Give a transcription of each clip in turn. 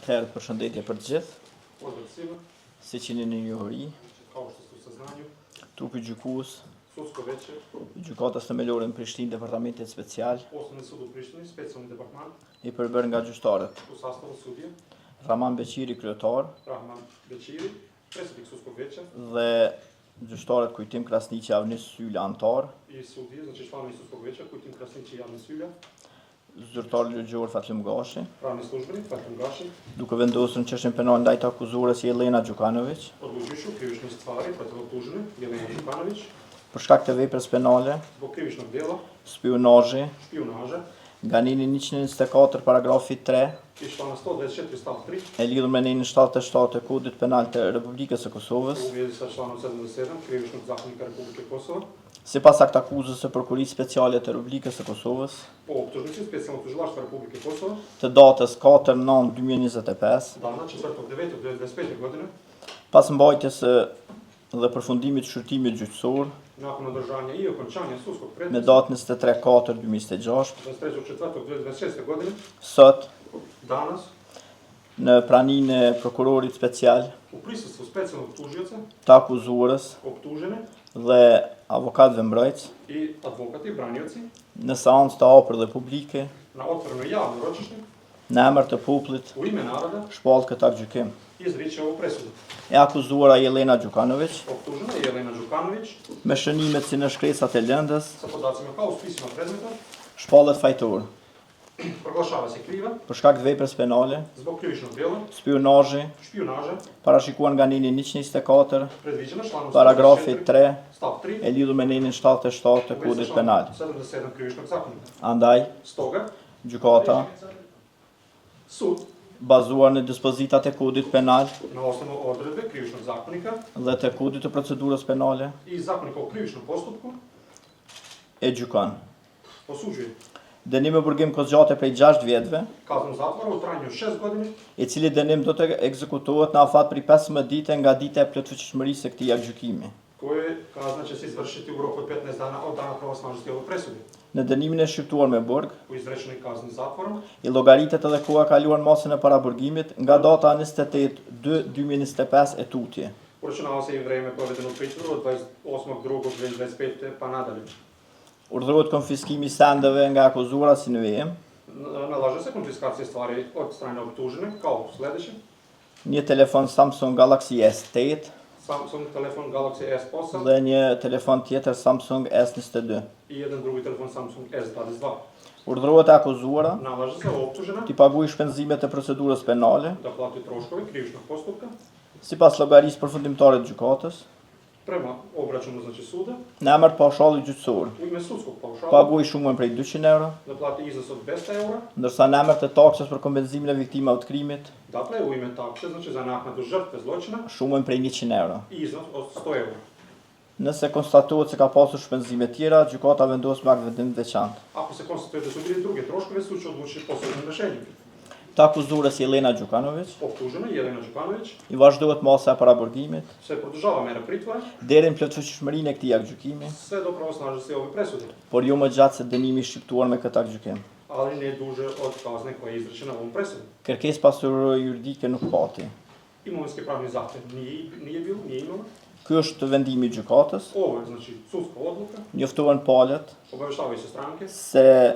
Atëherë përshëndetje për të gjithë. Pozdrav svima. Si që një njohuri, Kao što ste u saznanju, trupi gjykues sudsko veće, gjykatës themelore në Prishtinë, departamentit special, Osnovni sud u Prištini, specijalni departman, i përbërë nga gjyqtarët u sastavu sudije, Rahman Beqiri, kryetar, Rahman Beqiri, predsjednik sudskog veća dhe gjyqtarët Kujtim Krasniqi, Avnis Sylla, antar, i sudije, znači članovi sudskog veća, Kujtim Krasniqi i Avnis Sylla, zyrtar ligjor Fatlim Gashi, pravni službenik Fatlim Gashi, duke vendosur në çështjen penale ndaj të akuzuares Jelena Gjukanović, odlučujući u krivičnoj stvari protiv optužene Jelene Gjukanović, për shkak të veprës penale, zbog krivičnog djela, spionazhi, špijunaže, nga nini 124 paragrafi 3, iz člana 124 stav 3, e lidhur me ninin 77 të Kodit Penal të Republikës së Kosovës, u vezi sa članom 77 krivičnog zakonika Republike Kosova, sipas aktakuzës së Prokurisë Speciale të Republikës së Kosovës, po optužnici specijalnog tužilaštva Republike Kosova, të datës 4/9/2025, dana 4.9.2025. godine, pas mbajtjes dhe përfundimit të shqyrtimit gjyqësor, nakon održanja i okončanja sudskog me procesa, datën 23/4/2026, 23.4.2026. godine, sot danas, në praninë e prokurorit special u prisustvu specijalnog tužioca, të akuzuarës optužene dhe avokatëve mbrojtës, i advokati, branioci, në seancë të hapur dhe publike, na otvoreno javno ročište, në emër të popullit, u ime naroda, shpall këtë gjykim. izriče ovu presudu. E akuzuara Jelena Gjukanović, Optužena je Jelena Đukanović, me shënimet si në shkresat e lëndës, sa podacima kao u spisima predmeta, shpallet fajtor, proglašava se kriva për shkak të veprës penale, zbog krivičnog djela, spionazhi, špijunaže, parashikuar nga nini 124, predviđena članom paragrafi 124 3, stav 3, e lidhur me ninin 77 të u vezi Kodit sa Penal. članom 77 krivičnog zakonika. Andaj, Stoga, gjykata, sud, bazuar në dispozitat e Kodit Penal na osnovu odredbe krivičnog zakonika dhe të Kodit të Procedurës Penale, i zakonika o krivičnom postupku, e gjykon. osuđuje Dënim me burgim kozgjate prej 6 vjetëve, kaznu zatvora u trajanju 6 godina, i cili dënim do të ekzekutohet në afat prej 15 dite nga dita e plotfuqishmërisë së këtij gjykimi. koje kazna će se izvršiti u roku od 15 dana od dana pravosnažnosti ove presude. Në dënimin e shqiptuar me burg, U izrečenoj kazni zatvorom i llogaritet edhe koha kaluar masën e paraburgimit nga data 28/2/2025 e tutje. uračunava se i vreme provedeno u pritvoru od 28.2.2025. pa nadalje. Urdhërohet konfiskimi i sendeve nga akuzuara si në vijim, Nalaže se konfiskacija stvari od strane optužene kao sljedeće: një telefon Samsung Galaxy S8 Samsung telefon Galaxy S8 dhe një telefon tjetër Samsung S22. i jedan drugi telefon Samsung S22. Urdhërohet e akuzuara Nalaže se optužena t'i paguajë shpenzimet e procedurës penale, da plati troškove krivičnog postupka sipas llogarisë përfundimtare të gjykatës, prema obračunu znači suda në emër të paushallit gjyqësor, u ime sudskog paušala paguajë shumën prej 200 euro, da plati iznos od 200 eura, ndërsa në emër të taksës për kompenzimin e viktimave të krimit, dakle u ime takse znači za naknadu žrtve zločina shumën prej 100 euro. i iznos od 100 eura. Nëse konstatohet se ka pasur shpenzime tjera, gjykata vendos me akt vendim të veçantë. Ako se konstatuje da su bili druge troškove, sud će odlučiti posebnim rješenjem. Të akuzuarës Jelena Gjukanović Optužena Jelena Đukanović i vazhdohet masa e paraburgimit se produžava mera pritvora deri në plotfuqishmërinë e këtij gjykimi, sve do pravosnažnosti ove presude, por jo më gjatë se dënimi i shqiptuar me këtë gjykim. ali ne duže od kazne koja je izrečena ovom presudom. Kërkesë pasuriore juridike nuk pati. Imovinski pravni zahtjev nije imalo. Ky është vendimi i gjykatës. Ovo je znači sudska odluka, Njoftohen palët obavještavaju se stranke se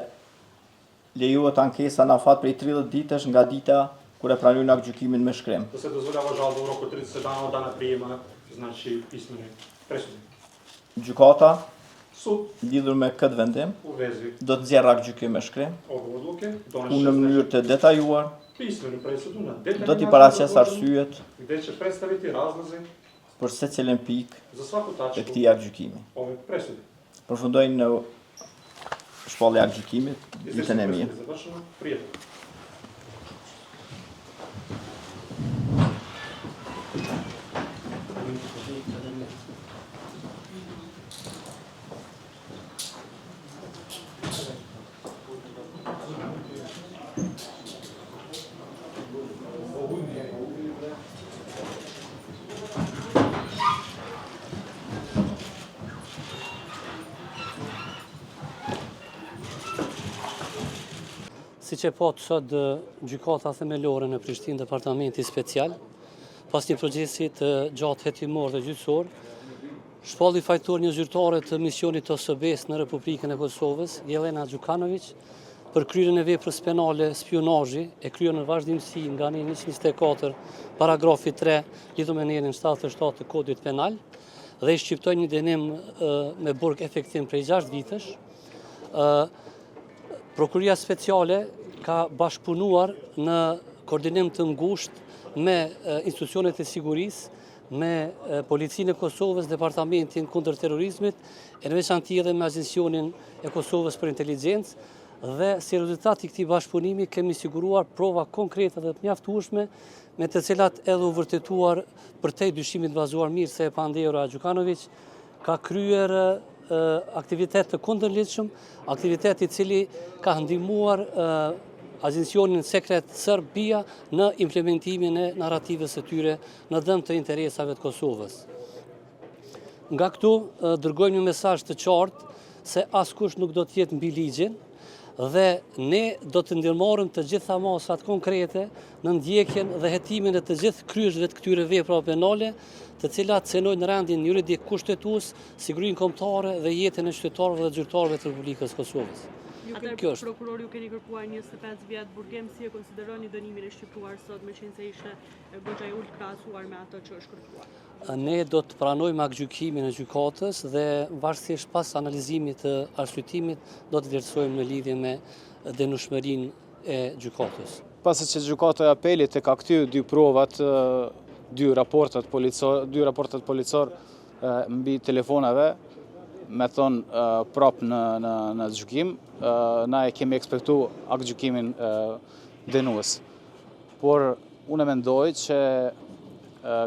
lejohet ankesa në afat prej 30 ditësh nga dita kur e pranojnë akt gjykimin me shkrim. da se dozvoljava žalba u roku 30 dana od dana prijema znači pismene presude. Gjykata, Sud lidhur me këtë vendim, u vezi do të nxjerrë akt gjykim me shkrim, ove odluke ku në doneće mënyrë të detajuar pismenu presudu na detaljni do t'i način paraqes obrazloženu, arsyet gde će predstaviti razlozi për secilën pikë za svaku të tačku këtij akt gjykimi. ove presude. Përfundojnë në shpallja e akt gjykimit ditën e mirë. Presuda je završena. Prijatno. Siç e pat sot gjykata themelore në Prishtinë, departamenti special, pas një procesi të gjatë hetimor dhe gjyqësor, shpalli fajtor një zyrtare të misionit të OSB-s në Republikën e Kosovës, Jelena Gjukanović, për kryerjen e veprës penale spionazhi e kryer në vazhdimsi nga anën 124 paragrafi 3 lidhur me anën 77 të Kodit Penal dhe i shqiptoi një dënim me burg efektiv prej 6 vitesh. Prokuria speciale ka bashkëpunuar në koordinim të ngushtë me institucionet e sigurisë, me Policinë e Kosovës, Departamentin kundër terrorizmit, e në veçanti edhe me Agjencionin e Kosovës për Inteligjencë, dhe si rezultat i këtij bashkëpunimi kemi siguruar prova konkrete dhe të mjaftueshme me të cilat edhe u vërtetuar përtej dyshimit bazuar mirë se Pandera Gjukanović ka kryer aktivitet të kundërligjshëm, aktivitet i cili ka ndihmuar Agjencionin sekret serb BIA në implementimin e narrativës së tyre në dëm të interesave të Kosovës. Nga këtu dërgojmë një mesazh të qartë se askush nuk do të jetë mbi ligjin dhe ne do të ndërmarrim të gjitha masat konkrete në ndjekjen dhe hetimin e të gjithë kryeshëve të këtyre veprave penale, të cilat cenojnë rendin juridik kushtetues, sigurinë kombëtare dhe jetën e qytetarëve dhe zyrtarëve të Republikës Kosovës. Atëherë prokurori ju keni kërkuar 25 vjet burgim, si e konsideroni dënimin e shqiptuar sot, meqense ishte goxha e ulët krahasuar me ato që është kërkuar? Ne do të pranojmë aktgjykimin e gjykatës dhe varësisht pas analizimit të arsyetimit do të vlerësojmë në lidhje me dënueshmërinë e gjykatës. Pasi që gjykata e apelit e ka kthy dy provat, dy raportet policor mbi telefonave, me thonë prapë në gjykim, na e kemi ekspektu aktgjykimin dënues. Por unë mendoj që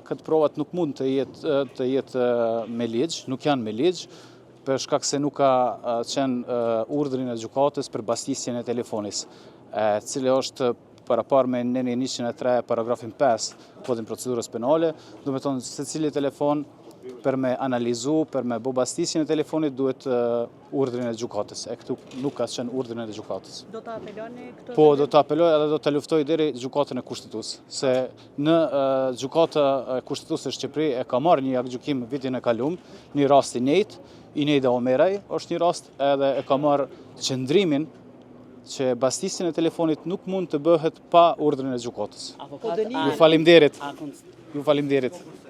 këtë provat nuk mund të jetë me ligj, nuk janë me ligj, për shkak se nuk ka qenë urdhrin e gjykatës për mbastisjen e telefonis, cili është parapar me nënën 103 paragrafin 5 kodin procedurës penale, do me thonë secili telefon për me analizu, për me bë mbastisjen e telefonit duhet urdhrin e gjykatës. E këtu nuk ka qenë urdhrin e gjykatës. Do të apeloni këtë? Po, do të apeloj edhe do të luftoj deri gjykatën e kushtetues, se në gjykata e kushtetues së Shqipërisë e ka marrë një aktgjykim vitin e kaluar, një rast i njëjtë, Inejda Omeraj është një rast, edhe e ka marrë qëndrimin që mbastisjen e telefonit nuk mund të bëhet pa urdhrin e gjykatës. Ju faleminderit.